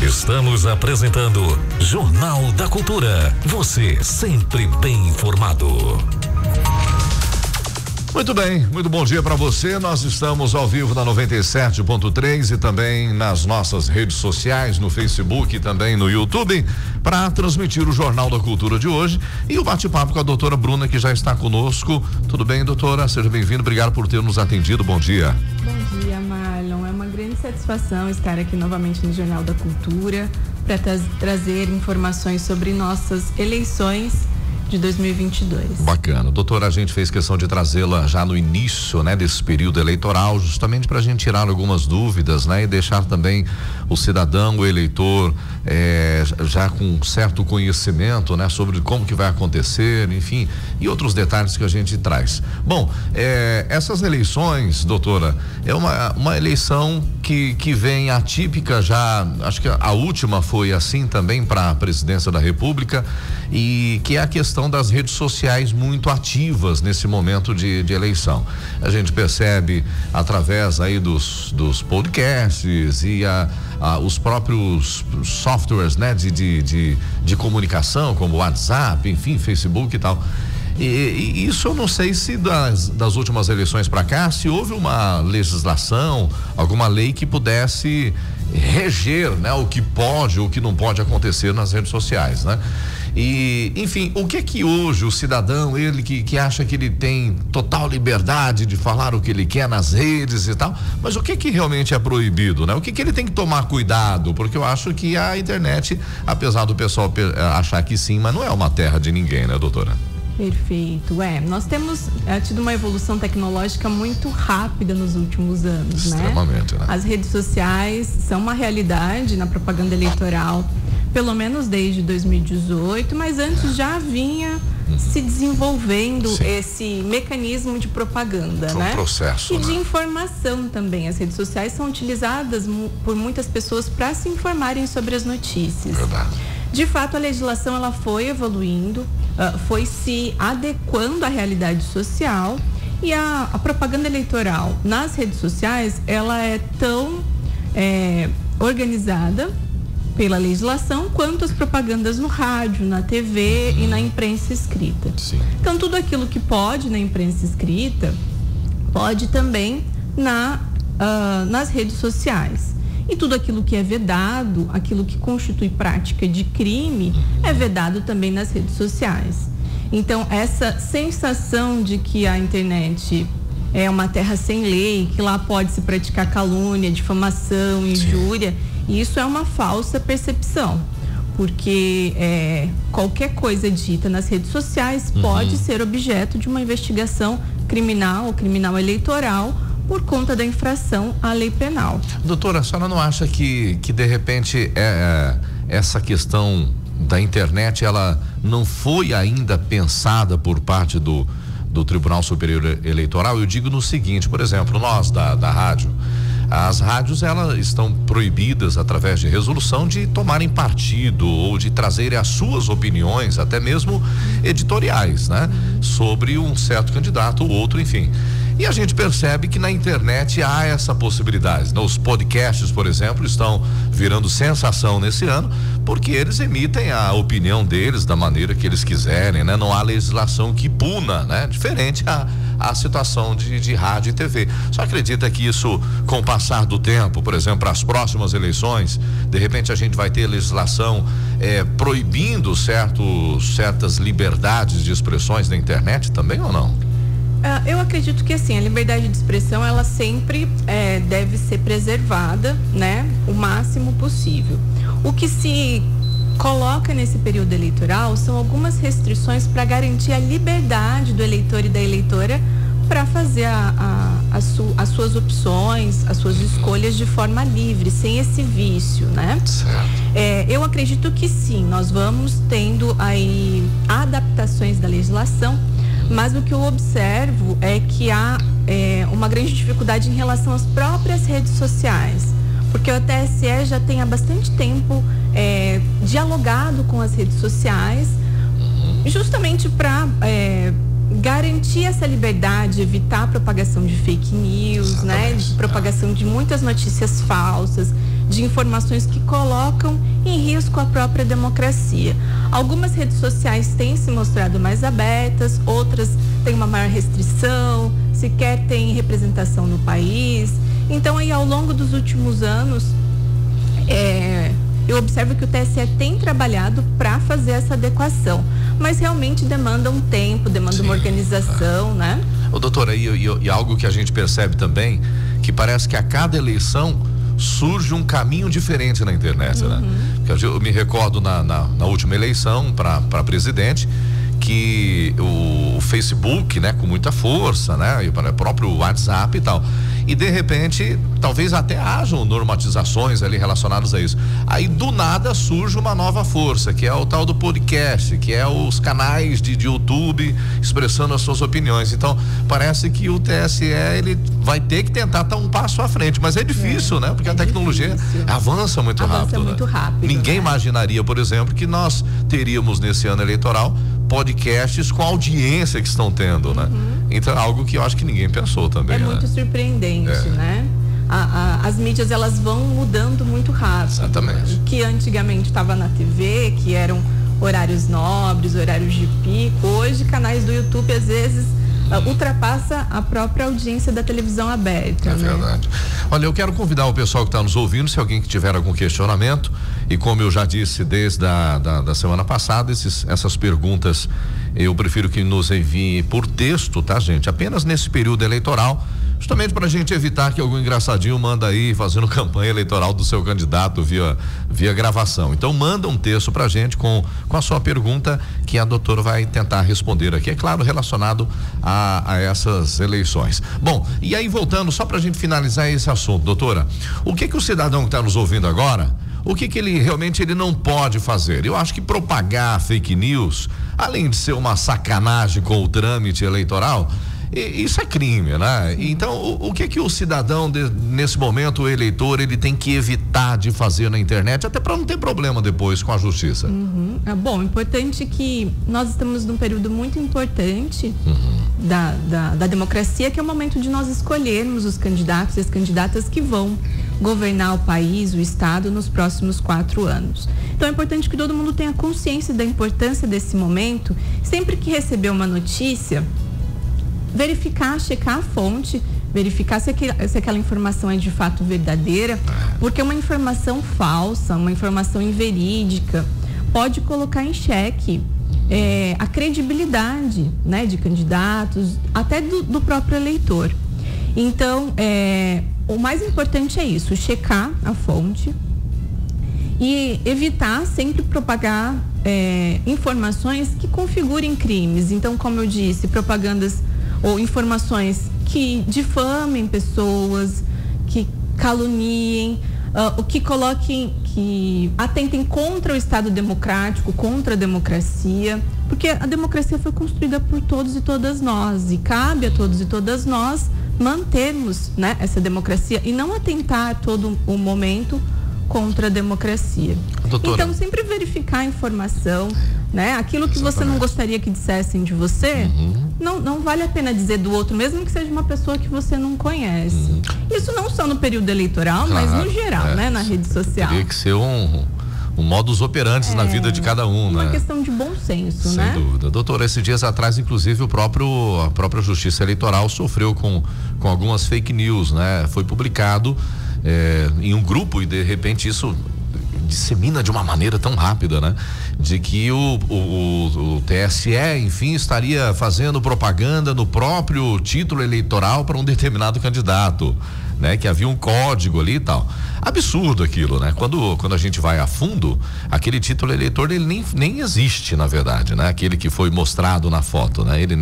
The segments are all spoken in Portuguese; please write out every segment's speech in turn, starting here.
Estamos apresentando Jornal da Cultura. Você sempre bem informado. Muito bem, muito bom dia para você. Nós estamos ao vivo na 97.3 e também nas nossas redes sociais, no Facebook e também no YouTube, para transmitir o Jornal da Cultura de hoje e o bate-papo com a doutora Bruna, que já está conosco. Tudo bem, doutora? Seja bem-vindo. Obrigado por ter nos atendido. Bom dia. Bom dia, Marlon. É uma grande satisfação estar aqui novamente no Jornal da Cultura para trazer informações sobre nossas eleições de 2022. Bacana. Doutora, a gente fez questão de trazê-la já no início, né, desse período eleitoral, justamente para a gente tirar algumas dúvidas, né, e deixar também o cidadão, o eleitor, já com certo conhecimento, né, sobre como que vai acontecer, enfim, e outros detalhes que a gente traz. Bom, essas eleições, doutora, é uma eleição que vem atípica já, acho que a última foi assim também para a presidência da República, e que é a questão das redes sociais muito ativas nesse momento de eleição. A gente percebe através aí dos podcasts e os próprios softwares, né, de comunicação, como WhatsApp, enfim, Facebook e tal. E isso eu não sei se das últimas eleições para cá, se houve uma legislação, alguma lei que pudesse reger, né, o que pode ou o que não pode acontecer nas redes sociais, né? E, enfim, o que hoje o cidadão, ele que acha que ele tem total liberdade de falar o que ele quer nas redes e tal, mas o que realmente é proibido, né? O que ele tem que tomar cuidado? Porque eu acho que a internet, apesar do pessoal achar que sim, mas não é uma terra de ninguém, né, doutora? Perfeito. Nós temos tido uma evolução tecnológica muito rápida nos últimos anos, extremamente, né? As redes sociais são uma realidade na propaganda eleitoral, pelo menos desde 2018, mas antes já vinha se desenvolvendo esse mecanismo de propaganda, né? Processo, e de informação também. As redes sociais são utilizadas por muitas pessoas para se informarem sobre as notícias. Verdade. De fato, a legislação ela foi evoluindo, foi se adequando à realidade social, e a propaganda eleitoral nas redes sociais ela é tão organizada pela legislação quanto as propagandas no rádio, na TV e na imprensa escrita. Sim. Então, tudo aquilo que pode na imprensa escrita pode também nas redes sociais. E tudo aquilo que é vedado, aquilo que constitui prática de crime, é vedado também nas redes sociais. Então, essa sensação de que a internet é uma terra sem lei, que lá pode se praticar calúnia, difamação, injúria, isso é uma falsa percepção, porque qualquer coisa dita nas redes sociais pode ser objeto de uma investigação criminal ou criminal eleitoral por conta da infração à lei penal. Doutora, a senhora não acha que de repente essa questão da internet ela não foi ainda pensada por parte do Tribunal Superior Eleitoral? Eu digo no seguinte, por exemplo, nós da rádio, as rádios elas estão proibidas através de resolução de tomarem partido ou de trazerem as suas opiniões, até mesmo editoriais, né? Sobre um certo candidato ou outro, enfim. E a gente percebe que na internet há essa possibilidade, né? Os podcasts, por exemplo, estão virando sensação nesse ano porque eles emitem a opinião deles da maneira que eles quiserem, né? Não há legislação que puna, né? Diferente a situação de rádio e TV. Só acredita que isso, com o passar do tempo, por exemplo, para as próximas eleições, de repente a gente vai ter legislação proibindo certas liberdades de expressões na internet também ou não? Eu acredito que assim, a liberdade de expressão ela sempre deve ser preservada, né, o máximo possível. O que se coloca nesse período eleitoral são algumas restrições para garantir a liberdade do eleitor e da eleitora para fazer as suas opções, as suas escolhas de forma livre, sem esse vício, né? Eu acredito que sim, nós vamos tendo aí adaptações da legislação, mas o que eu observo é que há uma grande dificuldade em relação às próprias redes sociais, porque o TSE já tem há bastante tempo dialogado com as redes sociais, justamente para garantir essa liberdade, evitar a propagação de fake news, né, de propagação de muitas notícias falsas, de informações que colocam em risco a própria democracia. Algumas redes sociais têm se mostrado mais abertas, outras têm uma maior restrição, sequer têm representação no país. Então, aí, ao longo dos últimos anos, eu observo que o TSE tem trabalhado para fazer essa adequação, mas realmente demanda um tempo, demanda uma organização, né? Ô, doutora, e algo que a gente percebe também, que parece que a cada eleição surge um caminho diferente na internet, né? Porque eu me recordo na última eleição para presidente, que o Facebook, né, com muita força, né, e para o próprio WhatsApp e tal, e de repente talvez até hajam normatizações ali relacionadas a isso. Aí do nada surge uma nova força, que é o tal do podcast, que é os canais de YouTube expressando as suas opiniões. Então parece que o TSE ele vai ter que tentar estar um passo à frente, mas é difícil, né? Porque a tecnologia avança muito rápido. Ninguém imaginaria, por exemplo, que nós teríamos nesse ano eleitoral podcasts com a audiência que estão tendo, né? Então é algo que eu acho que ninguém pensou também. É muito surpreendente, né? As mídias, elas vão mudando muito rápido. Exatamente. Que antigamente estava na TV, que eram horários nobres, horários de pico. Hoje, canais do YouTube, às vezes, ultrapassa a própria audiência da televisão aberta. É verdade. Olha, eu quero convidar o pessoal que está nos ouvindo, se alguém que tiver algum questionamento, e como eu já disse desde da semana passada, essas perguntas eu prefiro que nos enviem por texto, tá, gente? Apenas nesse período eleitoral, justamente para a gente evitar que algum engraçadinho manda aí fazendo campanha eleitoral do seu candidato via gravação. Então manda um texto pra gente com a sua pergunta, que a doutora vai tentar responder aqui, é claro, relacionado a essas eleições. Bom, e aí voltando, só pra gente finalizar esse assunto, doutora, o que o cidadão que está nos ouvindo agora, o que ele realmente ele não pode fazer? Eu acho que propagar fake news, além de ser uma sacanagem com o trâmite eleitoral, isso é crime, né? Então, o que o cidadão nesse momento, o eleitor, ele tem que evitar de fazer na internet, até para não ter problema depois com a justiça? Bom, importante que nós estamos num período muito importante da democracia, que é o momento de nós escolhermos os candidatos e as candidatas que vão governar o país, o estado, nos próximos 4 anos. Então é importante que todo mundo tenha consciência da importância desse momento. Sempre que receber uma notícia, verificar, checar a fonte, verificar se aquela informação é de fato verdadeira, porque uma informação falsa, uma informação inverídica, pode colocar em xeque a credibilidade, né, de candidatos, até do próprio eleitor. Então, o mais importante é isso, checar a fonte e evitar sempre propagar informações que configurem crimes. Então, como eu disse, propagandas ou informações que difamem pessoas, que caluniem, que coloquem, que atentem contra o Estado democrático, contra a democracia, porque a democracia foi construída por todos e todas nós, e cabe a todos e todas nós mantermos, né, essa democracia e não atentar a todo o momento contra a democracia. Doutora. Então, sempre verificar a informação, né? Aquilo que você não gostaria que dissessem de você, não vale a pena dizer do outro, mesmo que seja uma pessoa que você não conhece. Isso não só no período eleitoral, mas no geral, né? Na rede social. Teria que ser um modus operandi na vida de cada um, né? Uma questão de bom senso, Sem né? Sem dúvida. Doutora, esses dias atrás, inclusive, a própria Justiça Eleitoral sofreu com algumas fake news, né? Foi publicado em um grupo e de repente isso dissemina de uma maneira tão rápida, né? De que o TSE, enfim, estaria fazendo propaganda no próprio título eleitoral para um determinado candidato, né? Que havia um código ali e tal. Absurdo aquilo, né? Quando a gente vai a fundo, aquele título eleitor, ele nem existe, na verdade, né? Aquele que foi mostrado na foto, né? Ele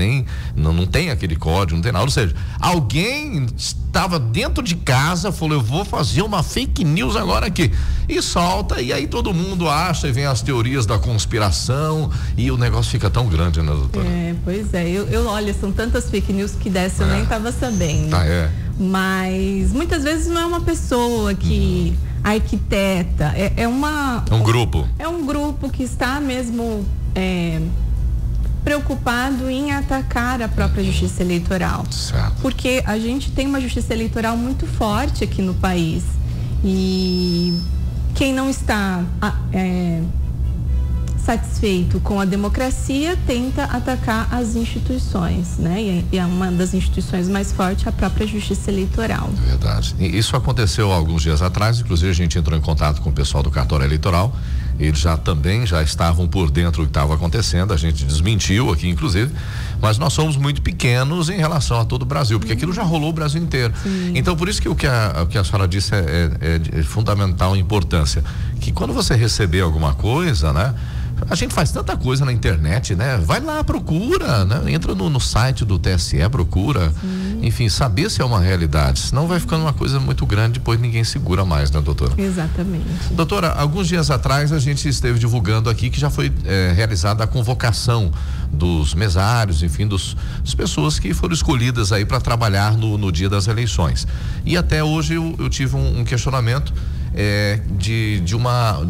não tem aquele código, não tem nada. Ou seja, alguém estava dentro de casa, falou, eu vou fazer uma fake news agora aqui. E solta, e aí todo mundo acha, e vem as teorias da conspiração, e o negócio fica tão grande, né, doutora? Pois é. Olha, são tantas fake news que dessa eu nem estava sabendo. Mas muitas vezes não é uma pessoa que arquiteta, é um grupo. É um grupo que está mesmo preocupado em atacar a própria justiça eleitoral. Certo. Porque a gente tem uma justiça eleitoral muito forte aqui no país. E quem não está satisfeito com a democracia tenta atacar as instituições, né? E é uma das instituições mais fortes, a própria Justiça Eleitoral. Verdade. E isso aconteceu há alguns dias atrás, inclusive a gente entrou em contato com o pessoal do cartório eleitoral. Eles já estavam por dentro do que estava acontecendo, a gente desmentiu aqui, inclusive, mas nós somos muito pequenos em relação a todo o Brasil, porque aquilo já rolou o Brasil inteiro. Sim. Então, por isso que o que a senhora disse é de fundamental importância, que quando você receber alguma coisa, né? A gente faz tanta coisa na internet, né? Vai lá, procura, né? Entra no site do TSE, procura. Sim. Enfim, saber se é uma realidade. Senão vai ficando uma coisa muito grande, depois ninguém segura mais, né, doutora? Exatamente. Doutora, alguns dias atrás a gente esteve divulgando aqui que já foi realizada a convocação dos mesários, enfim, das pessoas que foram escolhidas aí para trabalhar no dia das eleições. E até hoje eu tive um questionamento de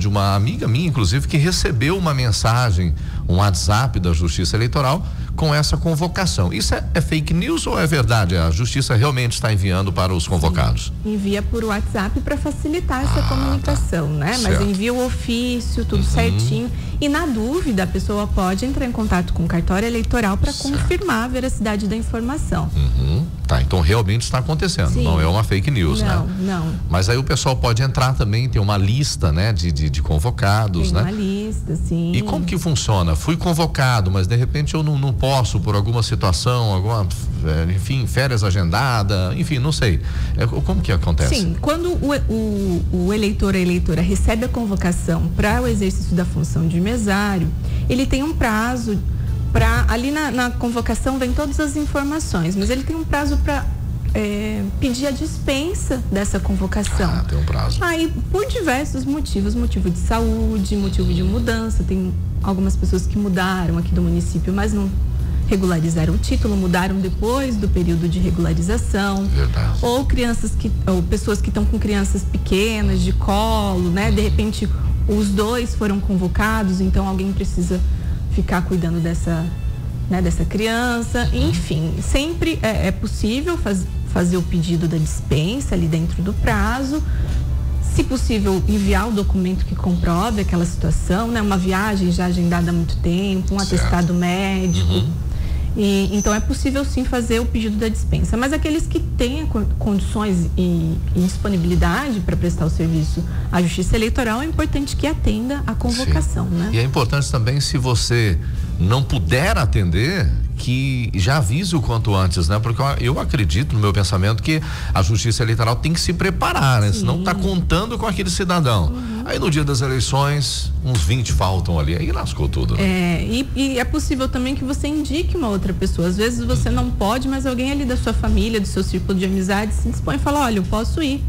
uma amiga minha, inclusive, que recebeu uma mensagem, um WhatsApp da Justiça Eleitoral com essa convocação. Isso é fake news ou é verdade? A Justiça realmente está enviando para os convocados? Sim, envia por WhatsApp para facilitar essa comunicação, né? Certo. Mas envia o ofício, tudo certinho. E na dúvida, a pessoa pode entrar em contato com o cartório eleitoral para confirmar a veracidade da informação. Tá, então realmente está acontecendo. Sim. Não é uma fake news, né? Não. Mas aí o pessoal pode entrar também, tem uma lista, né? De convocados, tem né? Uma lista, sim. E como que funciona? Fui convocado, mas de repente eu não posso por alguma situação, enfim, férias agendada, enfim, não sei. Como que acontece? Sim, quando o eleitor ou a eleitora recebe a convocação para o exercício da função de mesário, ele tem um prazo ali na convocação vem todas as informações, mas ele tem um prazo para pedir a dispensa dessa convocação. Tem um prazo. Aí, por diversos motivos, motivo de saúde, motivo de mudança, tem algumas pessoas que mudaram aqui do município, mas não regularizaram o título, mudaram depois do período de regularização. Verdade. Ou pessoas que estão com crianças pequenas, de colo, né? De repente, os dois foram convocados, então alguém precisa ficar cuidando dessa criança. Enfim, sempre é possível fazer o pedido da dispensa ali dentro do prazo. Se possível, enviar o documento que comprove aquela situação, né? Uma viagem já agendada há muito tempo, um atestado médico. E, então é possível sim fazer o pedido da dispensa, mas aqueles que têm condições e disponibilidade para prestar o serviço à Justiça Eleitoral, é importante que atenda a convocação, né? E é importante também, se você não puder atender, que já avise o quanto antes, né? Porque eu acredito, no meu pensamento, que a Justiça Eleitoral tem que se preparar, né? Senão tá contando com aquele cidadão. Aí no dia das eleições, uns 20 faltam ali, aí lascou tudo, né? E é possível também que você indique uma outra pessoa. Às vezes você não pode, mas alguém ali da sua família, do seu círculo de amizade, se dispõe e fala, olha, eu posso ir.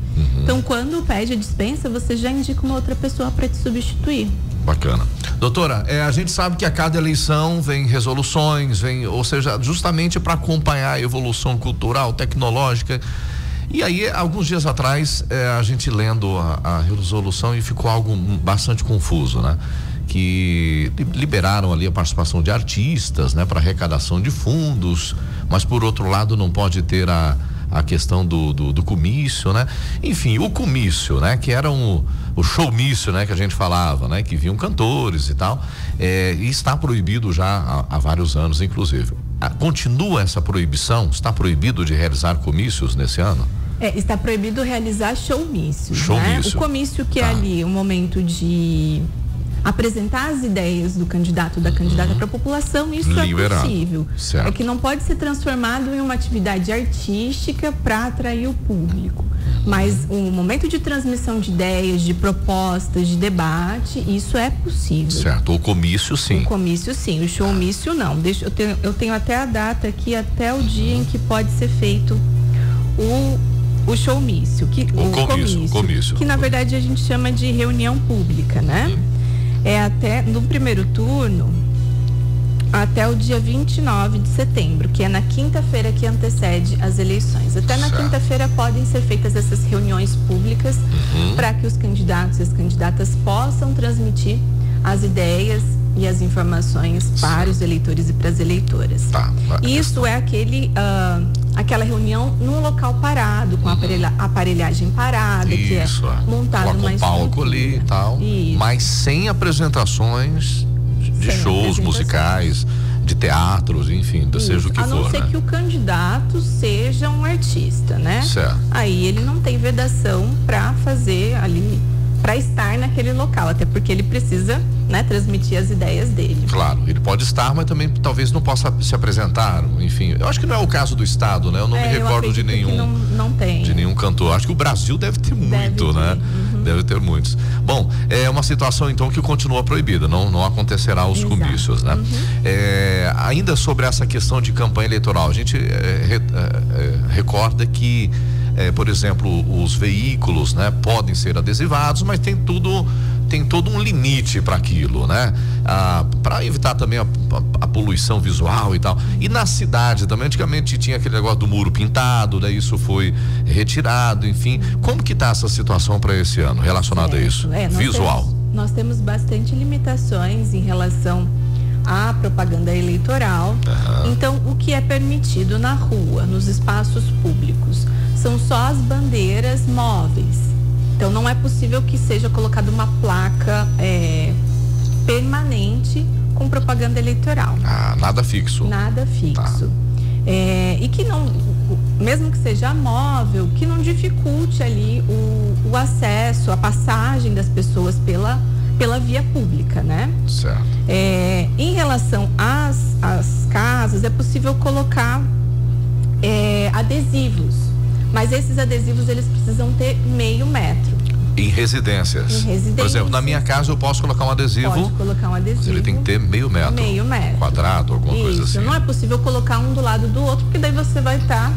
Então, quando pede a dispensa, você já indica uma outra pessoa para te substituir. Bacana. Doutora, a gente sabe que a cada eleição vem resoluções, ou seja, justamente para acompanhar a evolução cultural, tecnológica. E aí, alguns dias atrás, a gente lendo a resolução e ficou algo bastante confuso, né? Que liberaram ali a participação de artistas, né? Para arrecadação de fundos, mas por outro lado não pode ter a questão do comício, né? Enfim, o comício, né? Que era o showmício, né? Que a gente falava, né? Que vinham cantores e tal, e está proibido já há vários anos, inclusive. Continua essa proibição? Está proibido de realizar comícios nesse ano? Está proibido realizar showmício, né? O comício que é ali o momento de apresentar as ideias do candidato ou da candidata para a população, isso liberado. É possível. Certo. É que não pode ser transformado em uma atividade artística para atrair o público. Mas o momento de transmissão de ideias, de propostas, de debate, isso é possível. Certo, o comício sim. O comício sim, o showmício não. Eu tenho até a data aqui, até o dia em que pode ser feito o showmício. O comício. Que na verdade a gente chama de reunião pública, né? É até no primeiro turno até o dia 29 de setembro, que é na quinta-feira que antecede as eleições. Até na quinta-feira podem ser feitas essas reuniões públicas para que os candidatos e as candidatas possam transmitir as ideias e as informações para os eleitores e para as eleitoras. Isso é aquela reunião no local parado, com a aparelhagem parada, que é montada mais palco ali e tal, mas sem apresentações de shows musicais, de teatros, enfim, seja o que for. A não ser que o candidato seja um artista, né? Certo. Aí ele não tem vedação para fazer ali, para estar naquele local, até porque ele precisa, né, transmitir as ideias dele. Claro, ele pode estar, mas também talvez não possa se apresentar, enfim. Eu acho que não é o caso do estado, né? Eu não me recordo de nenhum. Não tem. De nenhum cantor. Acho que o Brasil deve ter muito, né? Deve ter muitos. Bom, é uma situação então que continua proibida, não acontecerá os comícios, né? Ainda sobre essa questão de campanha eleitoral, a gente recorda que por exemplo, os veículos, né, podem ser adesivados, mas tem todo um limite para aquilo, né? Para evitar também a poluição visual e tal. E na cidade também, antigamente tinha aquele negócio do muro pintado, daí isso foi retirado, enfim. Como que tá essa situação para esse ano relacionada a isso? Visual. Nós temos bastante limitações em relação à propaganda eleitoral. Então, o que é permitido na rua, nos espaços públicos, são só as bandeiras móveis. Então, não é possível que seja colocada uma placa permanente com propaganda eleitoral. Nada fixo. Nada fixo. E que não, mesmo que seja móvel, que não dificulte ali o acesso, a passagem das pessoas pela via pública, né? Certo. Em relação às casas, é possível colocar adesivos, mas esses adesivos eles precisam ter meio metro. Em residências. Por exemplo, na minha casa eu posso colocar um adesivo. Pode colocar um adesivo. Mas ele tem que ter meio metro. Meio metro. Quadrado, alguma coisa assim. Não é possível colocar um do lado do outro, porque daí você vai estar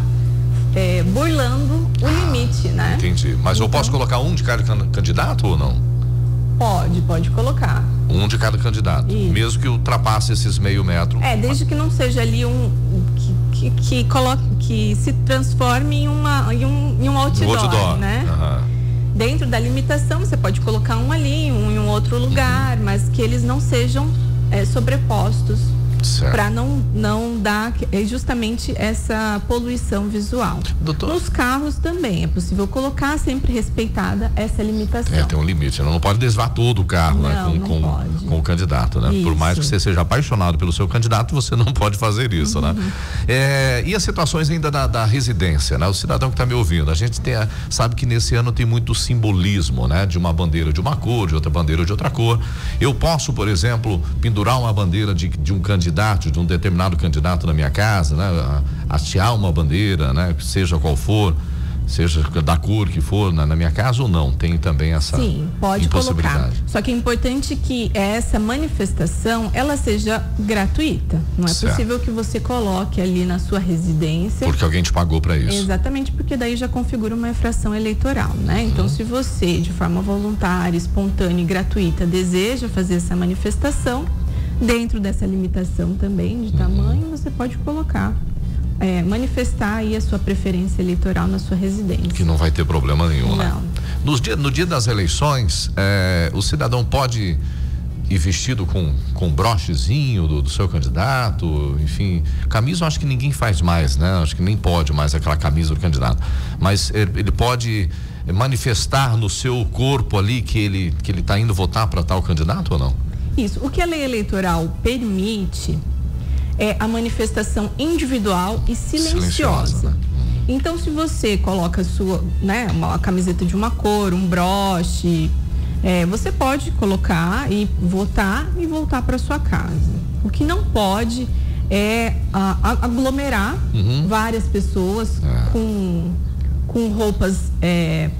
burlando o limite, né? Entendi. Mas eu posso colocar um de cada candidato ou não? Pode colocar. Um de cada candidato. Isso. Mesmo que ultrapasse esses meio metro. Desde que não seja ali que se transforme em um outdoor, né? Dentro da limitação, você pode colocar um ali, um em um outro lugar, mas que eles não sejam sobrepostos, para não dar justamente essa poluição visual. Doutor, nos carros também é possível colocar, sempre respeitada essa limitação. Tem um limite, não pode desvar todo o carro, né, com o candidato, né? Por mais que você seja apaixonado pelo seu candidato, você não pode fazer isso, né? E as situações ainda da residência, né? O cidadão que está me ouvindo, a gente sabe que nesse ano tem muito simbolismo, né? De uma bandeira de uma cor, de outra bandeira de outra cor. Eu posso, por exemplo, pendurar uma bandeira de um candidato, de um determinado candidato na minha casa, né? Hastear uma bandeira, né? Seja qual for, seja da cor que for na minha casa ou não, tem também essa pode colocar. Só que é importante que essa manifestação ela seja gratuita. Não é possível que você coloque ali na sua residência. Porque alguém te pagou para isso. Exatamente, porque daí já configura uma infração eleitoral, né? Então, se você, de forma voluntária, espontânea e gratuita, deseja fazer essa manifestação, dentro dessa limitação também de tamanho, você pode colocar, manifestar aí a sua preferência eleitoral na sua residência. Que não vai ter problema nenhum, né? Não. No dia das eleições, o cidadão pode ir vestido com brochezinho do seu candidato, enfim, camisa eu acho que ninguém faz mais, né? Acho que nem pode mais aquela camisa do candidato, mas ele pode manifestar no seu corpo ali que ele está indo votar para tal candidato ou não? Isso. O que a lei eleitoral permite é a manifestação individual e silenciosa. Né? Então, se você coloca uma camiseta de uma cor, um broche, você pode colocar e votar e voltar para sua casa. O que não pode é aglomerar várias pessoas com roupas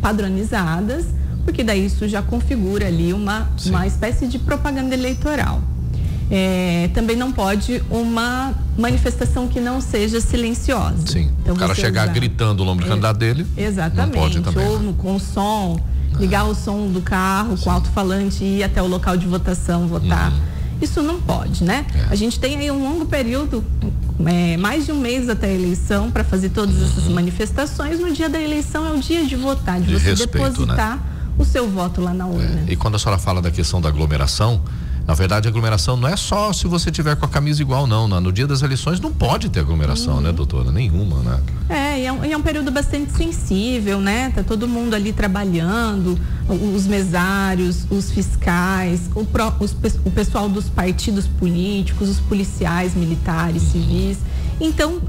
padronizadas, porque daí isso já configura ali uma espécie de propaganda eleitoral. Também não pode uma manifestação que não seja silenciosa. Sim. Então, o cara chegar gritando o nome do candidato dele. Exatamente. Não pode também. Ou com som, ligar o som do carro com alto-falante e ir até o local de votação votar. Isso não pode, né? A gente tem aí um longo período, mais de um mês até a eleição, para fazer todas essas manifestações. No dia da eleição é o dia de votar, de você respeito, depositar, né, o seu voto lá na urna. E quando a senhora fala da questão da aglomeração, Na verdade, a aglomeração não é só se você tiver com a camisa igual, não. No dia das eleições não pode ter aglomeração, né, doutora? Nenhuma, né? E é um período bastante sensível, né? Tá todo mundo ali trabalhando, os mesários, os fiscais, o pessoal dos partidos políticos, os policiais, militares, civis. Então,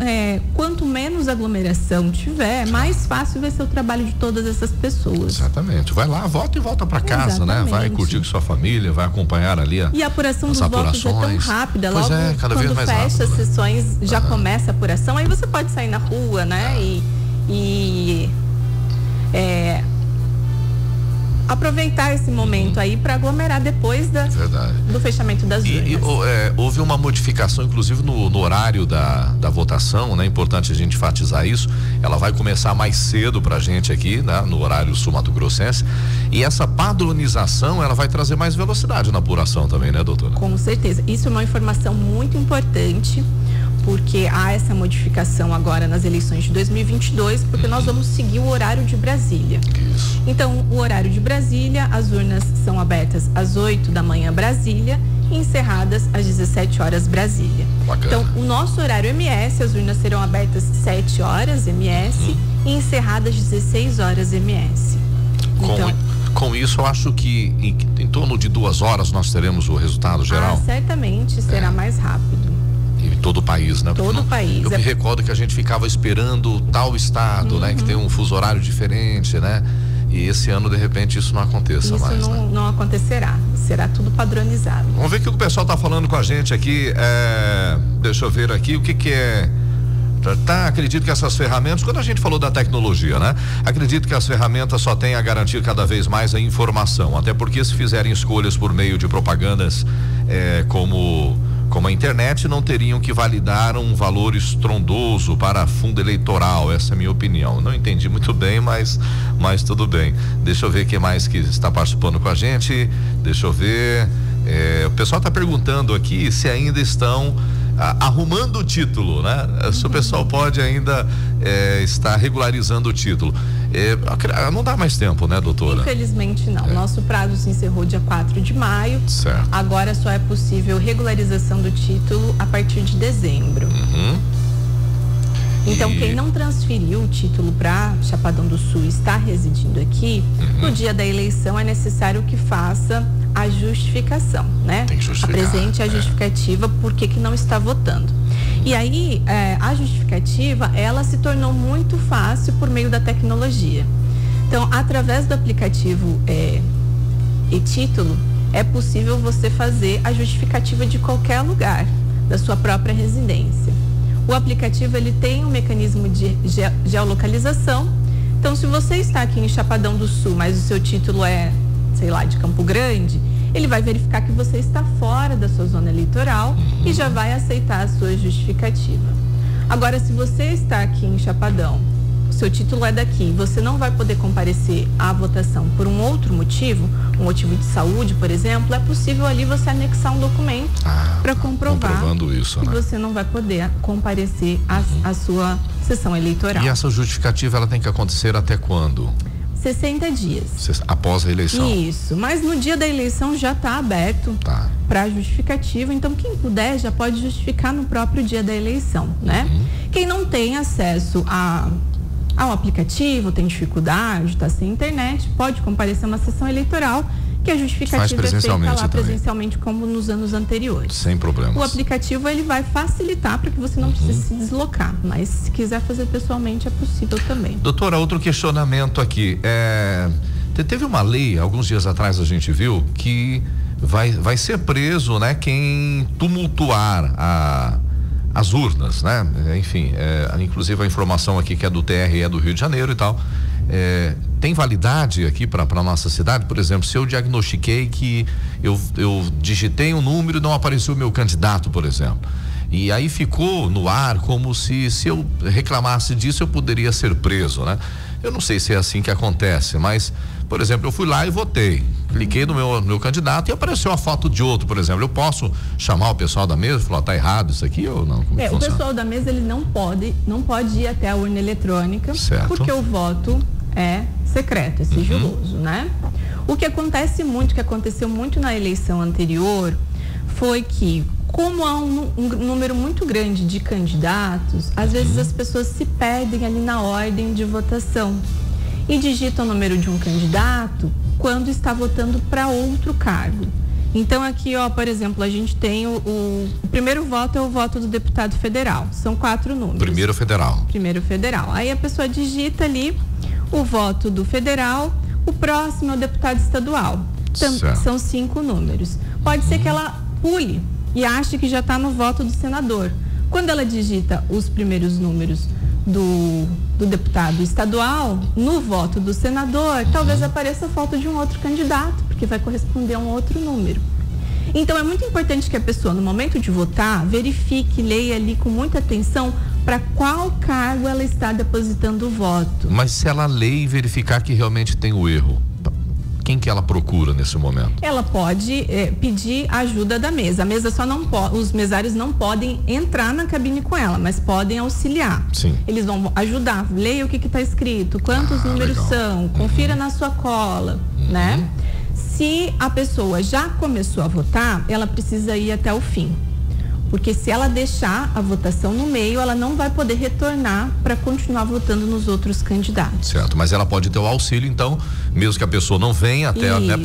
quanto menos aglomeração tiver, mais fácil vai ser o trabalho de todas essas pessoas. Exatamente. Vai lá, vota e volta para casa, né? Vai curtir com sua família, vai acompanhar ali E a apuração dos votos é tão rápida. Pois logo cada vez mais fecha rápido, as sessões, já começa a apuração, aí você pode sair na rua, né? Aproveitar esse momento aí para aglomerar depois do fechamento das urnas. Houve uma modificação, inclusive, no horário da votação, né? Importante a gente enfatizar isso. Ela vai começar mais cedo pra gente aqui, né? No horário sul-mato-grossense. E essa padronização, ela vai trazer mais velocidade na apuração também, né, doutora? Com certeza. Isso é uma informação muito importante, porque há essa modificação agora nas eleições de 2022, porque nós vamos seguir o horário de Brasília. Isso. Então, o horário de Brasília, as urnas são abertas às 8 da manhã Brasília e encerradas às 17 horas Brasília. Bacana. Então, o nosso horário MS, as urnas serão abertas 7 horas MS e encerradas 16 horas MS. Com isso, eu acho que em torno de 2 horas nós teremos o resultado geral. Certamente será mais rápido. Em todo o país, né? Todo o país. Eu me recordo que a gente ficava esperando tal estado, né? Que tem um fuso horário diferente, né? E esse ano, de repente, isso não aconteça mais. Isso não acontecerá. Será tudo padronizado. Vamos ver o que o pessoal está falando com a gente aqui. Deixa eu ver aqui o que é. Acredito que essas ferramentas, quando a gente falou da tecnologia, né? Acredito que as ferramentas só têm a garantir cada vez mais a informação, até porque se fizerem escolhas por meio de propagandas como a internet, não teriam que validar um valor estrondoso para fundo eleitoral. Essa é a minha opinião. Não entendi muito bem, mas tudo bem. Deixa eu ver quem mais que está participando com a gente. Deixa eu ver. O pessoal está perguntando aqui se ainda estão arrumando o título, né? Se o pessoal pode ainda estar regularizando o título. Não dá mais tempo, né, doutora? Infelizmente não. Nosso prazo se encerrou dia 4 de maio. Certo. Agora só é possível regularização do título a partir de dezembro. Então, quem não transferiu o título para Chapadão do Sul e está residindo aqui, no dia da eleição é necessário que faça a justificação, né? Tem que justificar, apresente a justificativa por que não está votando. E aí, a justificativa, ela se tornou muito fácil por meio da tecnologia. Então, através do aplicativo e-título, é possível você fazer a justificativa de qualquer lugar da sua própria residência. O aplicativo, ele tem um mecanismo de geolocalização. Então, se você está aqui em Chapadão do Sul, mas o seu título é, sei lá, de Campo Grande, ele vai verificar que você está fora da sua zona eleitoral e já vai aceitar a sua justificativa. Agora, se você está aqui em Chapadão, o seu título é daqui, você não vai poder comparecer à votação por um outro motivo, um motivo de saúde, por exemplo, é possível ali você anexar um documento para comprovar isso, que né? você não vai poder comparecer à sua sessão eleitoral. E essa justificativa, ela tem que acontecer até quando? 60 dias. Após a eleição. Isso, mas no dia da eleição já está aberto para justificativa, então quem puder já pode justificar no próprio dia da eleição, né? Quem não tem acesso ao aplicativo, tem dificuldade, está sem internet, pode comparecer a uma sessão eleitoral, que a justificativa é feita lá presencialmente, como nos anos anteriores. Sem problemas. O aplicativo, ele vai facilitar para que você não precise se deslocar, mas se quiser fazer pessoalmente é possível também. Doutora, outro questionamento aqui, teve uma lei, alguns dias atrás a gente viu, que vai ser preso, né, quem tumultuar as urnas, né? Enfim, inclusive a informação aqui que é do TRE do Rio de Janeiro e tal. Tem validade aqui para nossa cidade? Por exemplo, se eu diagnostiquei que eu digitei um número e não apareceu o meu candidato, por exemplo, e aí ficou no ar como se eu reclamasse disso eu poderia ser preso, né? Eu não sei se é assim que acontece, mas, por exemplo, eu fui lá e votei, cliquei no meu candidato e apareceu a foto de outro, por exemplo. Eu posso chamar o pessoal da mesa e falar, tá errado isso aqui ou não? Como o pessoal da mesa, ele não pode ir até a urna eletrônica, certo, porque o voto é secreto, é sigiloso, né? O que aconteceu muito na eleição anterior foi que, como há um número muito grande de candidatos, às vezes as pessoas se perdem ali na ordem de votação e digitam o número de um candidato quando está votando para outro cargo. Então aqui, por exemplo, a gente tem o primeiro voto é o voto do deputado federal. São 4 números. Primeiro federal. Aí a pessoa digita ali o voto do federal, o próximo é o deputado estadual. São 5 números. Pode ser que ela pule e ache que já está no voto do senador. Quando ela digita os primeiros números do deputado estadual, no voto do senador, talvez apareça a foto de um outro candidato, porque vai corresponder a um outro número. Então é muito importante que a pessoa, no momento de votar, verifique, leia ali com muita atenção para qual cargo ela está depositando o voto. Mas se ela ler e verificar que realmente tem o erro, quem que ela procura nesse momento? Ela pode pedir ajuda da mesa. A mesa só não pode, os mesários não podem entrar na cabine com ela, mas podem auxiliar. Sim. Eles vão ajudar, leia o que está escrito, quantos números legal. são, confira na sua cola, né? Se a pessoa já começou a votar, ela precisa ir até o fim. Porque se ela deixar a votação no meio, ela não vai poder retornar para continuar votando nos outros candidatos. Certo, mas ela pode ter o auxílio, então, mesmo que a pessoa não venha até, né,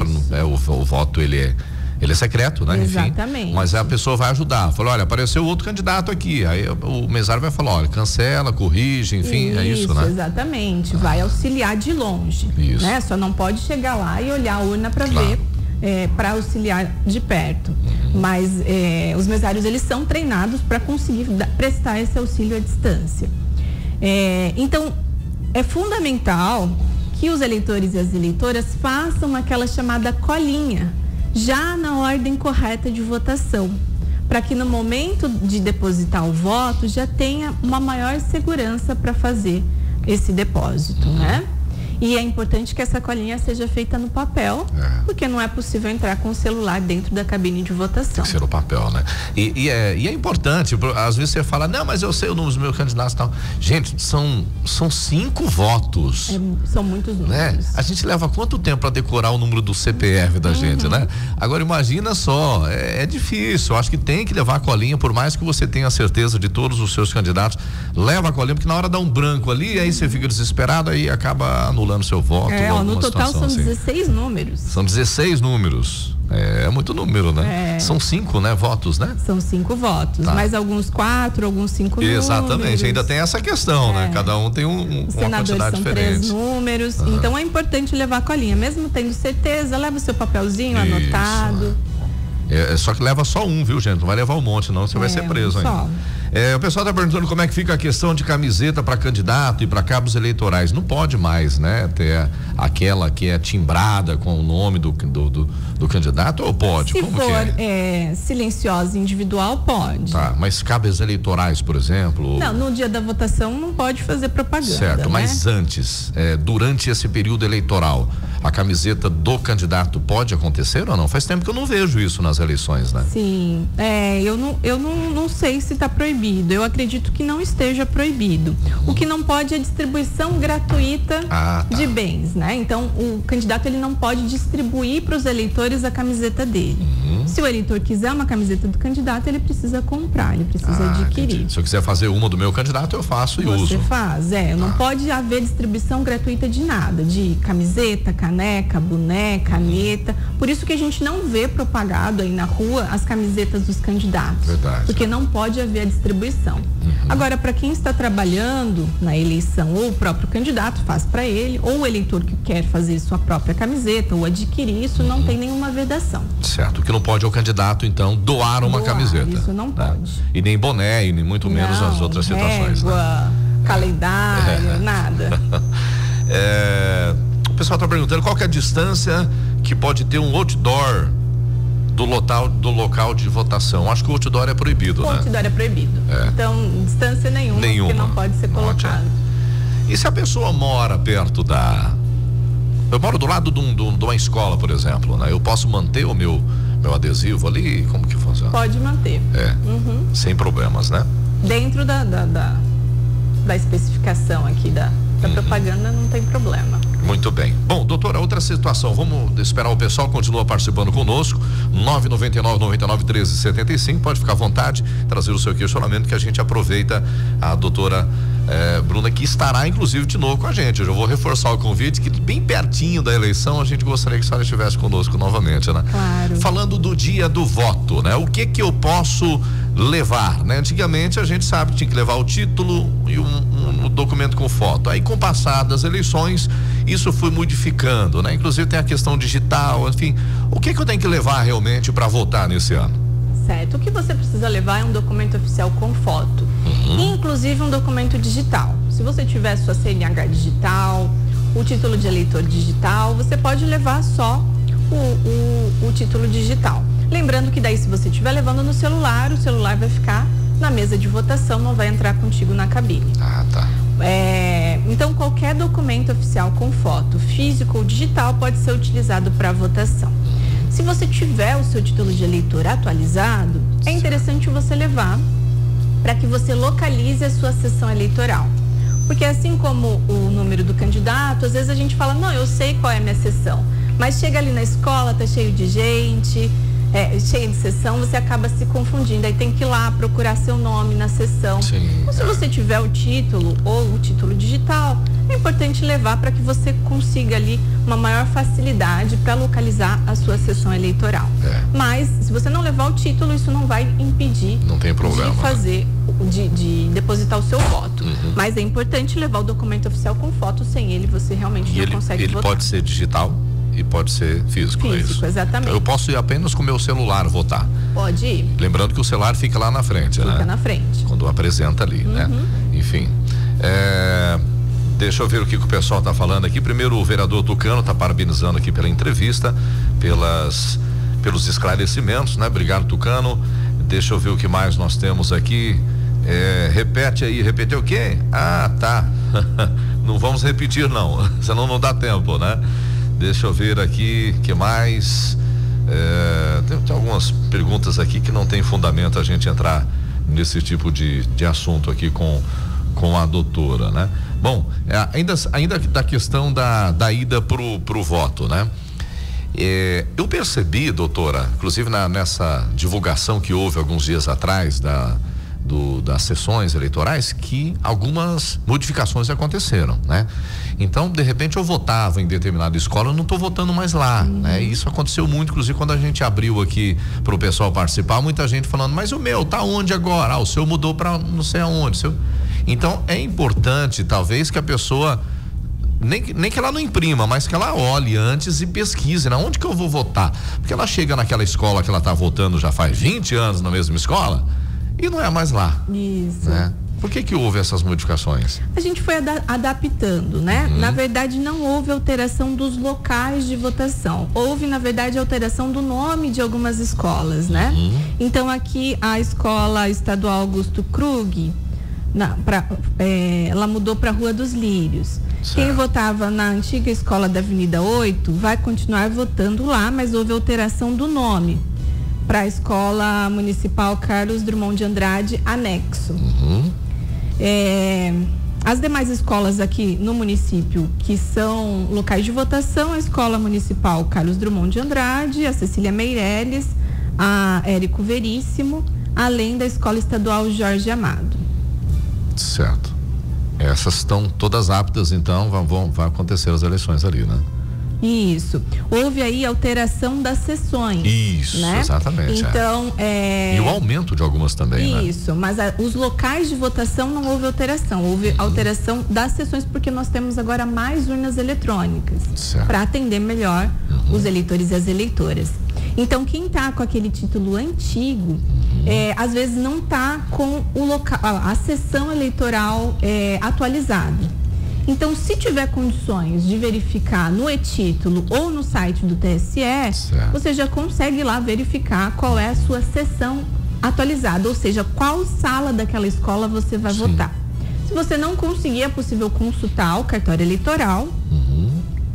o voto ele é secreto, né? Exatamente. Enfim, mas a pessoa vai ajudar. Falou, olha, apareceu outro candidato aqui. Aí o mesário vai falar, olha, cancela, corrige, enfim, é isso, né? Exatamente. Vai auxiliar de longe. Isso. Né? Só não pode chegar lá e olhar a urna para ver, para auxiliar de perto. Mas os mesários, eles são treinados para conseguir prestar esse auxílio à distância. Então, é fundamental que os eleitores e as eleitoras façam aquela chamada colinha, já na ordem correta de votação, para que no momento de depositar o voto já tenha uma maior segurança para fazer esse depósito, né? E é importante que essa colinha seja feita no papel, porque não é possível entrar com o celular dentro da cabine de votação. Tem que ser no papel, né? E é importante, às vezes você fala, não, mas eu sei o número dos meus candidatos e tal. Gente, são 5 votos. São muitos números. Né? A gente leva quanto tempo para decorar o número do CPF da gente, né? Agora imagina só, é difícil. Eu acho que tem que levar a colinha, por mais que você tenha certeza de todos os seus candidatos. Leva a colinha, porque na hora dá um branco ali, aí você fica desesperado, aí acaba anulando seu voto. No total são 16 números. São 16 números. É muito número, né? São 5, né? Votos, né? São 5 votos, mas alguns 4, alguns 5 números. Exatamente, ainda tem essa questão, né? Cada um tem uma quantidade diferente. Senadores são 3 números, então é importante levar a colinha, mesmo tendo certeza, leva o seu papelzinho anotado. Só que leva só um, viu, gente? Não vai levar um monte, não, você vai ser preso ainda. O pessoal está perguntando como é que fica a questão de camiseta para candidato e para cabos eleitorais. Não pode mais, né? Ter aquela que é timbrada com o nome do candidato, ou pode? Se for silenciosa individual, pode. Tá, mas cabos eleitorais, por exemplo? Não, no dia da votação não pode fazer propaganda. Certo, né? mas antes, durante esse período eleitoral, a camiseta do candidato pode acontecer ou não? Faz tempo que eu não vejo isso nas eleições, né? Sim, eu não sei se está proibido. Eu acredito que não esteja proibido. O que não pode é a distribuição gratuita de bens, né? Então, o candidato, ele não pode distribuir para os eleitores a camiseta dele. Se o eleitor quiser uma camiseta do candidato, ele precisa comprar, ele precisa adquirir. Entendi. Se eu quiser fazer uma do meu candidato, eu faço e uso. Você faz, não pode haver distribuição gratuita de nada, de camiseta, caneca, boné, caneta. Por isso que a gente não vê propagado aí na rua as camisetas dos candidatos. Verdade. Porque não pode haver a distribuição. Agora, para quem está trabalhando na eleição, ou o próprio candidato faz para ele, ou o eleitor que quer fazer sua própria camiseta ou adquirir, isso não tem nenhuma vedação. Certo, o que não pode é o candidato, então, doar uma camiseta. Isso não pode. E nem boné, e nem muito menos as outras situações. Calendário, nada. O pessoal está perguntando qual que é a distância que pode ter um outdoor do local de votação. Acho que o outdoor é proibido, né? O outdoor é proibido. Então, distância nenhuma, porque não pode ser colocado. E se a pessoa mora perto eu moro do lado de uma escola, por exemplo, né? Eu posso manter o meu adesivo ali? Como que funciona? Pode manter. Sem problemas, né? Dentro da especificação aqui da propaganda, não tem problema. Muito bem. Bom, doutora, outra situação, vamos esperar o pessoal, continua participando conosco, 999-99-1375, pode ficar à vontade, trazer o seu questionamento que a gente aproveita a doutora Bruna, que estará inclusive de novo com a gente. Eu já vou reforçar o convite, que bem pertinho da eleição a gente gostaria que a senhora estivesse conosco novamente, né? Claro. Falando do dia do voto, né? O que eu posso levar, né? Antigamente a gente sabe que tinha que levar o título e um documento com foto. Aí com o passar das eleições, isso foi modificando, né? Inclusive tem a questão digital, enfim. O que eu tenho que levar realmente para votar nesse ano? Certo. O que você precisa levar é um documento oficial com foto. Inclusive um documento digital. Se você tiver sua CNH digital, o título de eleitor digital, você pode levar só o título digital. Lembrando que daí, se você estiver levando no celular, o celular vai ficar na mesa de votação, não vai entrar contigo na cabine. Ah, tá. Então, qualquer documento oficial com foto, físico ou digital, pode ser utilizado para votação. Se você tiver o seu título de eleitor atualizado, é interessante você levar para que você localize a sua sessão eleitoral. Porque assim como o número do candidato, às vezes a gente fala, não, eu sei qual é a minha sessão, mas chega ali na escola, tá cheio de gente, cheio de sessão, você acaba se confundindo, aí tem que ir lá procurar seu nome na sessão. Sim, então, se você tiver o título ou o título digital, é importante levar para que você consiga ali uma maior facilidade para localizar a sua sessão eleitoral. Mas, se você não levar o título, isso não vai impedir não tem problema, de fazer, de depositar o seu voto. Mas é importante levar o documento oficial com foto, sem ele você realmente não consegue votar. Ele pode ser digital e pode ser físico, é isso? Exatamente. Então, eu posso ir apenas com o meu celular votar. Pode ir. Lembrando que o celular fica lá na frente, né? Fica na frente. Quando apresenta ali, né? Enfim. Deixa eu ver o que o pessoal está falando aqui. Primeiro, o vereador Tucano está parabenizando aqui pela entrevista, pelos esclarecimentos, né? Obrigado, Tucano. Deixa eu ver o que mais nós temos aqui. Repete aí, repetir o quê? Ah, tá. Não vamos repetir não, senão não dá tempo, né? Deixa eu ver aqui, que mais? Tem algumas perguntas aqui que não tem fundamento a gente entrar nesse tipo de assunto aqui com a doutora, né? Bom, ainda da questão da ida pro voto, né? Eu percebi, doutora, inclusive nessa divulgação que houve alguns dias atrás das sessões eleitorais, que algumas modificações aconteceram, né? Então, de repente, eu votava em determinada escola, eu não estou votando mais lá, né? E isso aconteceu muito, inclusive quando a gente abriu aqui para o pessoal participar, muita gente falando, mas o meu tá onde agora? O seu mudou para não sei aonde, Então, é importante, talvez, que a pessoa nem que ela não imprima, mas que ela olhe antes e pesquise, né? Onde que eu vou votar? Porque ela chega naquela escola que ela tá votando já faz 20 anos na mesma escola e não é mais lá. Isso. Né? Por que houve essas modificações? A gente foi adaptando, né? Na verdade, não houve alteração dos locais de votação. Houve, na verdade, alteração do nome de algumas escolas, né? Então, aqui, a Escola Estadual Augusto Krug, ela mudou para a Rua dos Lírios. Certo. Quem votava na antiga escola da Avenida 8 vai continuar votando lá, mas houve alteração do nome para a Escola Municipal Carlos Drummond de Andrade, anexo. As demais escolas aqui no município que são locais de votação, a Escola Municipal Carlos Drummond de Andrade, a Cecília Meireles, a Érico Veríssimo, além da Escola Estadual Jorge Amado. Certo. Essas estão todas aptas, então vai acontecer as eleições ali, né? Isso. Houve aí alteração das sessões. Isso, né? Exatamente. Então, E o aumento de algumas também, né? Isso, mas os locais de votação não houve alteração. Houve alteração das sessões, porque nós temos agora mais urnas eletrônicas para atender melhor os eleitores e as eleitoras. Então, quem está com aquele título antigo, às vezes não está com o local, a sessão eleitoral atualizada. Então, se tiver condições de verificar no e-título ou no site do TSE, você já consegue ir lá verificar qual é a sua sessão atualizada, ou seja, qual sala daquela escola você vai votar. Se você não conseguir, é possível consultar o cartório eleitoral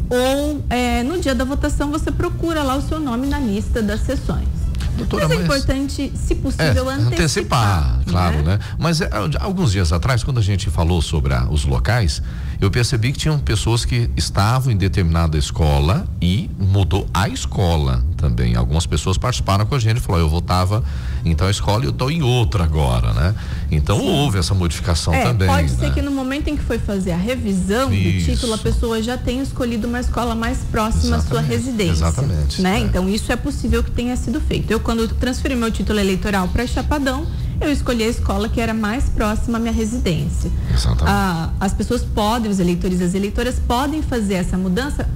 ou no dia da votação você procura lá o seu nome na lista das sessões. Doutora, mas é importante, se possível, antecipar, claro, né? Mas alguns dias atrás, quando a gente falou sobre os locais, eu percebi que tinham pessoas que estavam em determinada escola e mudou a escola também. Algumas pessoas participaram com a gente e falaram, eu votava em tal escola e eu estou em outra agora, né? Então houve essa modificação também. Pode ser que no momento em que foi fazer a revisão do título, a pessoa já tenha escolhido uma escola mais próxima à sua residência. Exatamente. Né? Então isso é possível que tenha sido feito. Eu, quando transferi meu título eleitoral para Chapadão, eu escolhi a escola que era mais próxima à minha residência. Exatamente. As pessoas podem, os eleitores e as eleitoras podem fazer essa mudança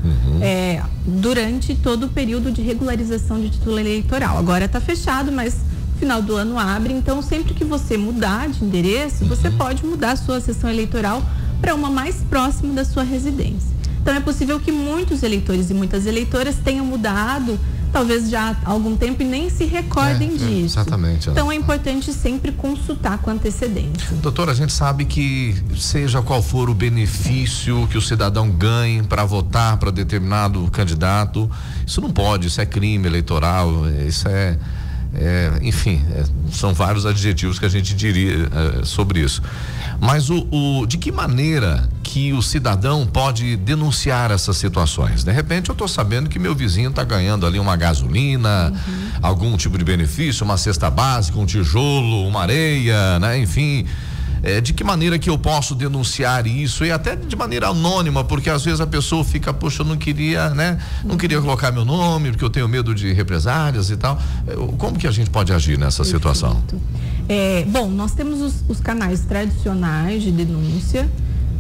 durante todo o período de regularização de título eleitoral. Agora está fechado, mas no final do ano abre, então sempre que você mudar de endereço, você pode mudar a sua sessão eleitoral para uma mais próxima da sua residência. Então é possível que muitos eleitores e muitas eleitoras tenham mudado talvez já há algum tempo e nem se recordem disso. Exatamente. Então é importante sempre consultar com antecedência. Doutora, a gente sabe que seja qual for o benefício que o cidadão ganhe para votar para determinado candidato, isso não pode, isso é crime eleitoral, isso enfim, são vários adjetivos que a gente diria sobre isso. Mas de que maneira que o cidadão pode denunciar essas situações? De repente eu estou sabendo que meu vizinho está ganhando ali uma gasolina, algum tipo de benefício, uma cesta básica, um tijolo, uma areia, né? Enfim, de que maneira que eu posso denunciar isso, e até de maneira anônima, porque às vezes a pessoa fica, poxa, eu não queria, né? Não queria colocar meu nome, porque eu tenho medo de represálias e tal. Como que a gente pode agir nessa situação? Bom, nós temos os canais tradicionais de denúncia,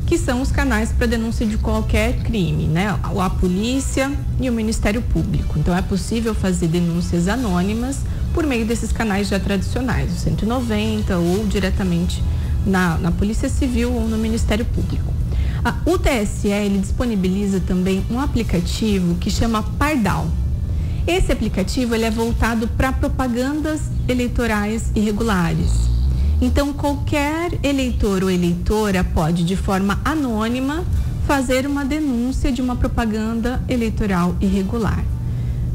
que são os canais para denúncia de qualquer crime, né? A polícia e o Ministério Público. Então é possível fazer denúncias anônimas por meio desses canais já tradicionais, o 190 ou diretamente na Polícia Civil ou no Ministério Público. O TSE, ele disponibiliza também um aplicativo que chama Pardal. Esse aplicativo, ele é voltado para propagandas eleitorais irregulares. Então, qualquer eleitor ou eleitora pode, de forma anônima, fazer uma denúncia de uma propaganda eleitoral irregular.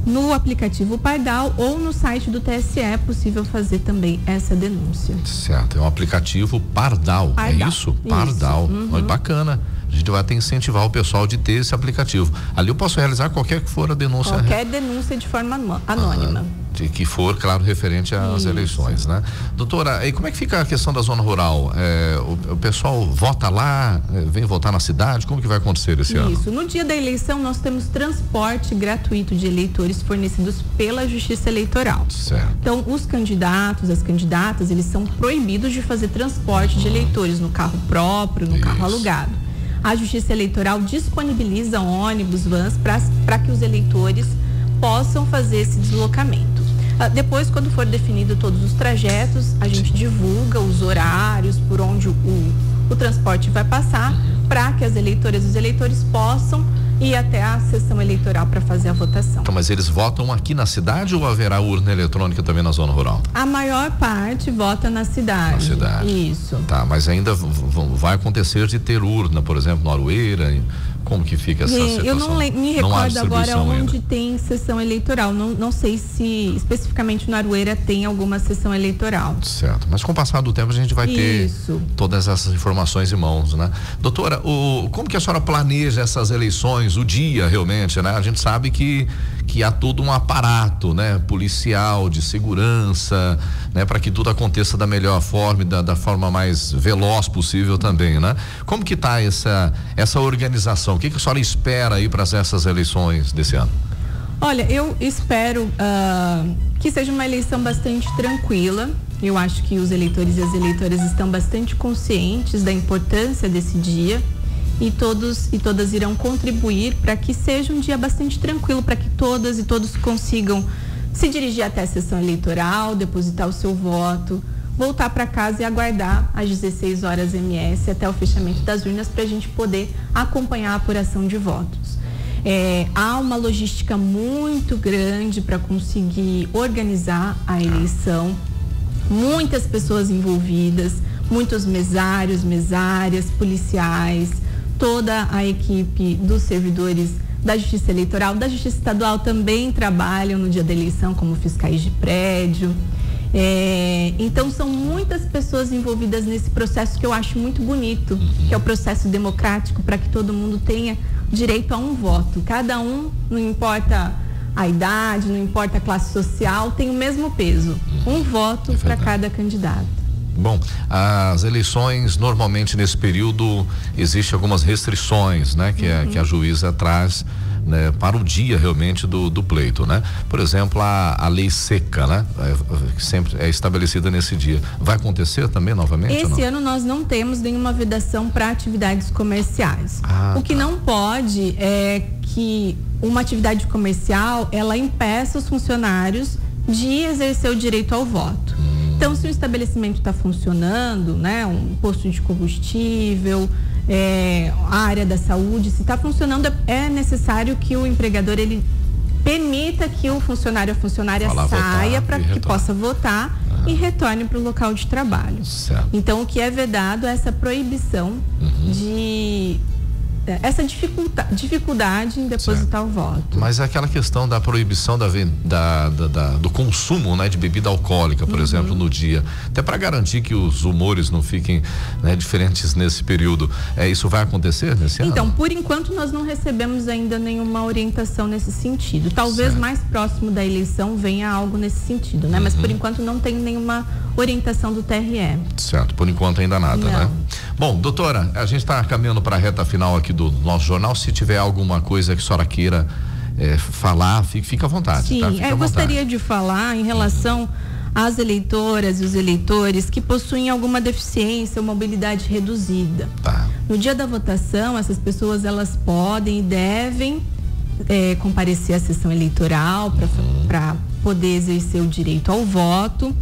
No aplicativo Pardal ou no site do TSE é possível fazer também essa denúncia. Certo, é um aplicativo Pardal, é isso? Pardal, bacana. A gente vai até incentivar o pessoal de ter esse aplicativo. Ali eu posso realizar qualquer que for a denúncia. Qualquer denúncia de forma anônima. Que for, claro, referente às eleições, né? Doutora, e como é que fica a questão da zona rural? O pessoal vota lá, vem votar na cidade? Como que vai acontecer esse ano? Isso, no dia da eleição nós temos transporte gratuito de eleitores fornecidos pela Justiça Eleitoral. Certo. Então, os candidatos, as candidatas, eles são proibidos de fazer transporte de eleitores no carro próprio, no carro alugado. A Justiça Eleitoral disponibiliza ônibus, vans, para que os eleitores possam fazer esse deslocamento. Depois, quando for definido todos os trajetos, a gente divulga os horários por onde o transporte vai passar, para que as eleitoras e os eleitores possam ir até a sessão eleitoral para fazer a votação. Então, mas eles votam aqui na cidade ou haverá urna eletrônica também na zona rural? A maior parte vota na cidade. Na cidade. Isso. Tá, mas ainda vai acontecer de ter urna, por exemplo, no Aroeira. Como que fica essa situação? Eu não me recordo agora onde ainda tem sessão eleitoral. Não sei se especificamente no Aroeira tem alguma sessão eleitoral. Certo, mas com o passar do tempo a gente vai ter todas essas informações em mãos, né? Doutora, como que a senhora planeja essas eleições, o dia realmente, né? A gente sabe que há todo um aparato, né? Policial, de segurança, né? Para que tudo aconteça da melhor forma e da forma mais veloz possível também, né? Como que tá essa organização? O que a senhora espera aí para essas eleições desse ano? Olha, eu espero que seja uma eleição bastante tranquila. Eu acho que os eleitores e as eleitoras estão bastante conscientes da importância desse dia e todos e todas irão contribuir para que seja um dia bastante tranquilo, para que todas e todos consigam se dirigir até a sessão eleitoral, depositar o seu voto, voltar para casa e aguardar às 16 horas MS até o fechamento das urnas para a gente poder acompanhar a apuração de votos. Há uma logística muito grande para conseguir organizar a eleição, muitas pessoas envolvidas, muitos mesários, mesárias, policiais, toda a equipe dos servidores da Justiça Eleitoral, da Justiça Estadual também trabalham no dia da eleição como fiscais de prédio. Então são muitas pessoas envolvidas nesse processo que eu acho muito bonito, que é o processo democrático, para que todo mundo tenha direito a um voto. Cada um, não importa a idade, não importa a classe social, tem o mesmo peso. Um voto para cada candidato. Bom, as eleições, normalmente nesse período, existem algumas restrições, né? Que a juíza traz, né, para o dia realmente do pleito, né? Por exemplo, a lei seca, né? Que sempre é estabelecida nesse dia. Vai acontecer também novamente? Esse ano nós não temos nenhuma vedação para atividades comerciais. O que não pode é que uma atividade comercial, ela impeça os funcionários de exercer o direito ao voto. Então, se o estabelecimento está funcionando, né, um posto de combustível, a área da saúde, se está funcionando, é necessário que o empregador ele permita que o funcionário ou a funcionária saia para que possa votar e retorne para o local de trabalho. Certo. Então, o que é vedado é essa proibição de essa dificuldade em depositar o voto. Mas é aquela questão da proibição do consumo, né, de bebida alcoólica, por exemplo, no dia, até para garantir que os humores não fiquem, né, diferentes nesse período. Isso vai acontecer nesse ano? Então, por enquanto nós não recebemos ainda nenhuma orientação nesse sentido. Talvez mais próximo da eleição venha algo nesse sentido, né? Mas por enquanto não tem nenhuma orientação do TRE. Certo, por enquanto ainda nada, né? Bom, doutora, a gente está caminhando para a reta final aqui do nosso jornal. Se tiver alguma coisa que a senhora queira falar, fica à vontade. Sim, tá? Eu gostaria de falar em relação às eleitoras e os eleitores que possuem alguma deficiência ou mobilidade reduzida. Tá. No dia da votação, essas pessoas elas podem e devem comparecer à sessão eleitoral para poder exercer o direito ao voto.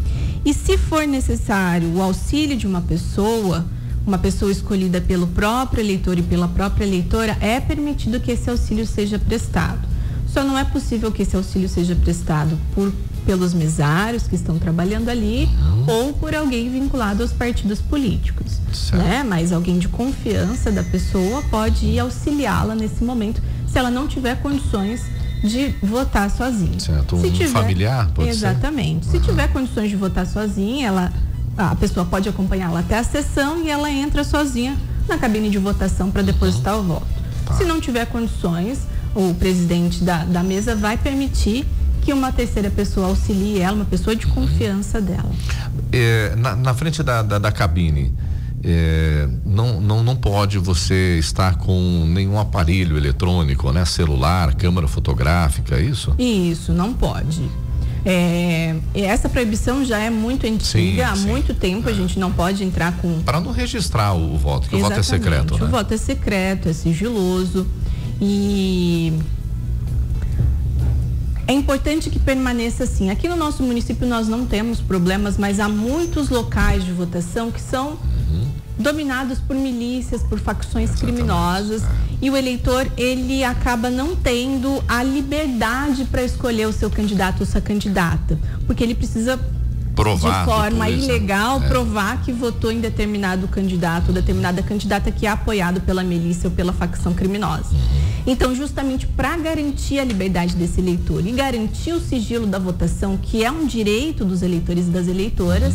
E se for necessário o auxílio de uma pessoa escolhida pelo próprio eleitor e pela própria eleitora, é permitido que esse auxílio seja prestado. Só não é possível que esse auxílio seja prestado pelos mesários que estão trabalhando ali ou por alguém vinculado aos partidos políticos, né? Mas alguém de confiança da pessoa pode ir auxiliá-la nesse momento, se ela não tiver condições de votar sozinha. Certo, familiar pode ser? Exatamente. Se tiver condições de votar sozinha, a pessoa pode acompanhá-la até a sessão e ela entra sozinha na cabine de votação para depositar o voto. Se não tiver condições, o presidente da mesa vai permitir que uma terceira pessoa auxilie ela, uma pessoa de confiança dela. Na frente da cabine, não pode você estar com nenhum aparelho eletrônico, né? Celular, câmera fotográfica, isso? Isso, não pode. Essa proibição já é muito antiga, há muito tempo a gente não pode entrar com... Para não registrar o voto, que o voto é secreto, né? O voto é secreto, é sigiloso e é importante que permaneça assim. Aqui no nosso município nós não temos problemas, mas há muitos locais de votação que são dominados por milícias, por facções criminosas, e o eleitor ele acaba não tendo a liberdade para escolher o seu candidato ou sua candidata, porque ele precisa provar de forma ilegal provar que votou em determinado candidato ou determinada candidata que é apoiado pela milícia ou pela facção criminosa. Então, justamente para garantir a liberdade desse eleitor e garantir o sigilo da votação, que é um direito dos eleitores e das eleitoras,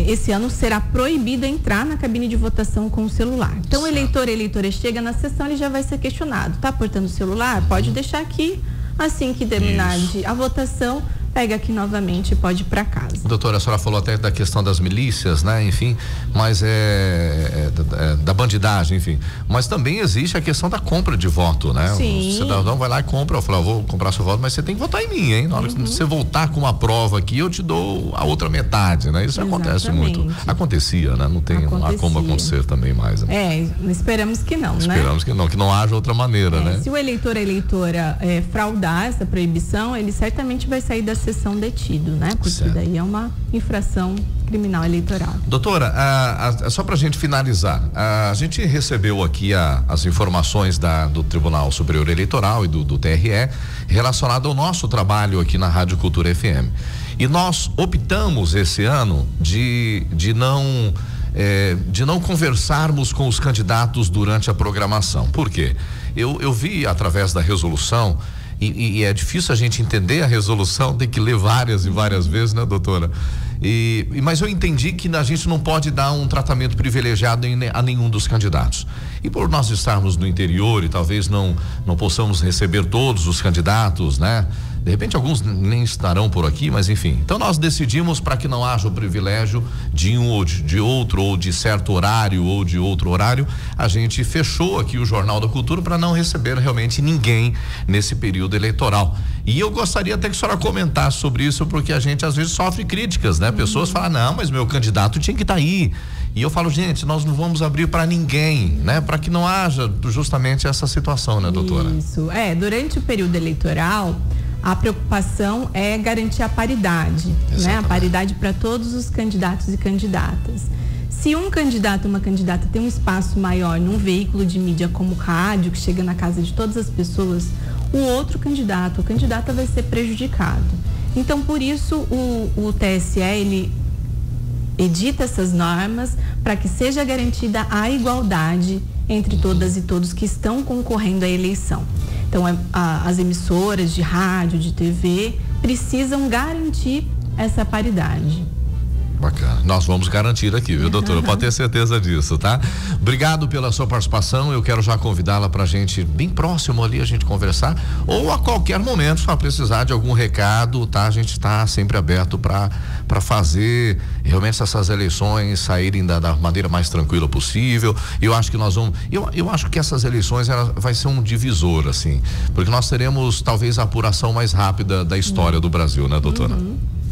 esse ano será proibido entrar na cabine de votação com o celular. Então, o eleitor e a eleitora chega na sessão, ele já vai ser questionado. Está portando o celular? Pode deixar aqui. Assim que terminar a votação, pega aqui novamente e pode ir para casa. Doutora, a senhora falou até da questão das milícias, né? Enfim, mas da bandidagem, enfim. Mas também existe a questão da compra de voto, né? Sim. O cidadão vai lá e compra, fala, vou comprar seu voto, mas você tem que votar em mim, hein? Na hora que você voltar com uma prova aqui, eu te dou a outra metade, né? Isso acontece muito. Acontecia, né? Não tem como acontecer também mais. Né? Esperamos que não, né? Esperamos que não haja outra maneira, né? Se o eleitor ou a eleitora fraudar essa proibição, ele certamente vai sair da sessão detido, né? Porque daí é uma infração criminal eleitoral. Doutora, só pra gente finalizar, a gente recebeu aqui as informações do Tribunal Superior Eleitoral e do TRE relacionado ao nosso trabalho aqui na Rádio Cultura FM. E nós optamos esse ano de não conversarmos com os candidatos durante a programação. Por quê? Eu vi através da resolução e é difícil a gente entender a resolução, tem que ler várias e várias vezes, né, doutora? Mas eu entendi que a gente não pode dar um tratamento privilegiado a nenhum dos candidatos. E por nós estarmos no interior e talvez não possamos receber todos os candidatos, né? De repente alguns nem estarão por aqui, mas enfim. Então nós decidimos, para que não haja o privilégio de um ou de outro, ou de certo horário ou de outro horário, a gente fechou aqui o Jornal da Cultura para não receber realmente ninguém nesse período eleitoral. E eu gostaria até que a senhora comentasse sobre isso, porque a gente às vezes sofre críticas, né? Pessoas falam, não, mas meu candidato tinha que estar aí. E eu falo, gente, nós não vamos abrir para ninguém, né? Para que não haja justamente essa situação, né, doutora? Isso, durante o período eleitoral, a preocupação é garantir a paridade, né? A paridade para todos os candidatos e candidatas. Se um candidato ou uma candidata tem um espaço maior num veículo de mídia como rádio, que chega na casa de todas as pessoas, o outro candidato ou candidata vai ser prejudicado. Então, por isso, o TSE, ele edita essas normas para que seja garantida a igualdade entre todas e todos que estão concorrendo à eleição. Então, as emissoras de rádio, de TV, precisam garantir essa paridade. Bacana. Nós vamos garantir aqui, viu, doutora? Pode ter certeza disso, tá? Obrigado pela sua participação. Eu quero já convidá-la pra gente, bem próximo ali, a gente conversar, ou a qualquer momento, se precisar de algum recado, tá? A gente tá sempre aberto pra fazer realmente essas eleições saírem da maneira mais tranquila possível. Eu acho que nós vamos, eu acho que essas eleições vai ser um divisor, assim, porque nós teremos talvez a apuração mais rápida da história do Brasil, né, doutora?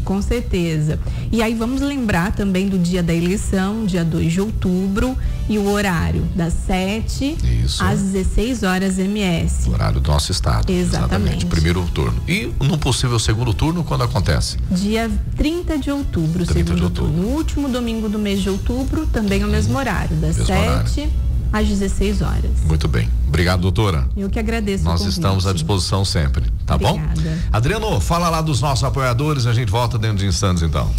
Com certeza. E aí vamos lembrar também do dia da eleição, dia 2 de outubro, e o horário das 7 às 16 horas MS. O horário do nosso estado. Exatamente. Primeiro turno. E no possível segundo turno, quando acontece? Dia 30 de outubro, segundo turno. No último domingo do mês de outubro, também é o mesmo horário, das 7 às 16 horas. Muito bem. Obrigado, doutora. Eu que agradeço. Nós estamos à disposição sempre, tá bom? Obrigada. Adriano, fala lá dos nossos apoiadores, a gente volta dentro de instantes então.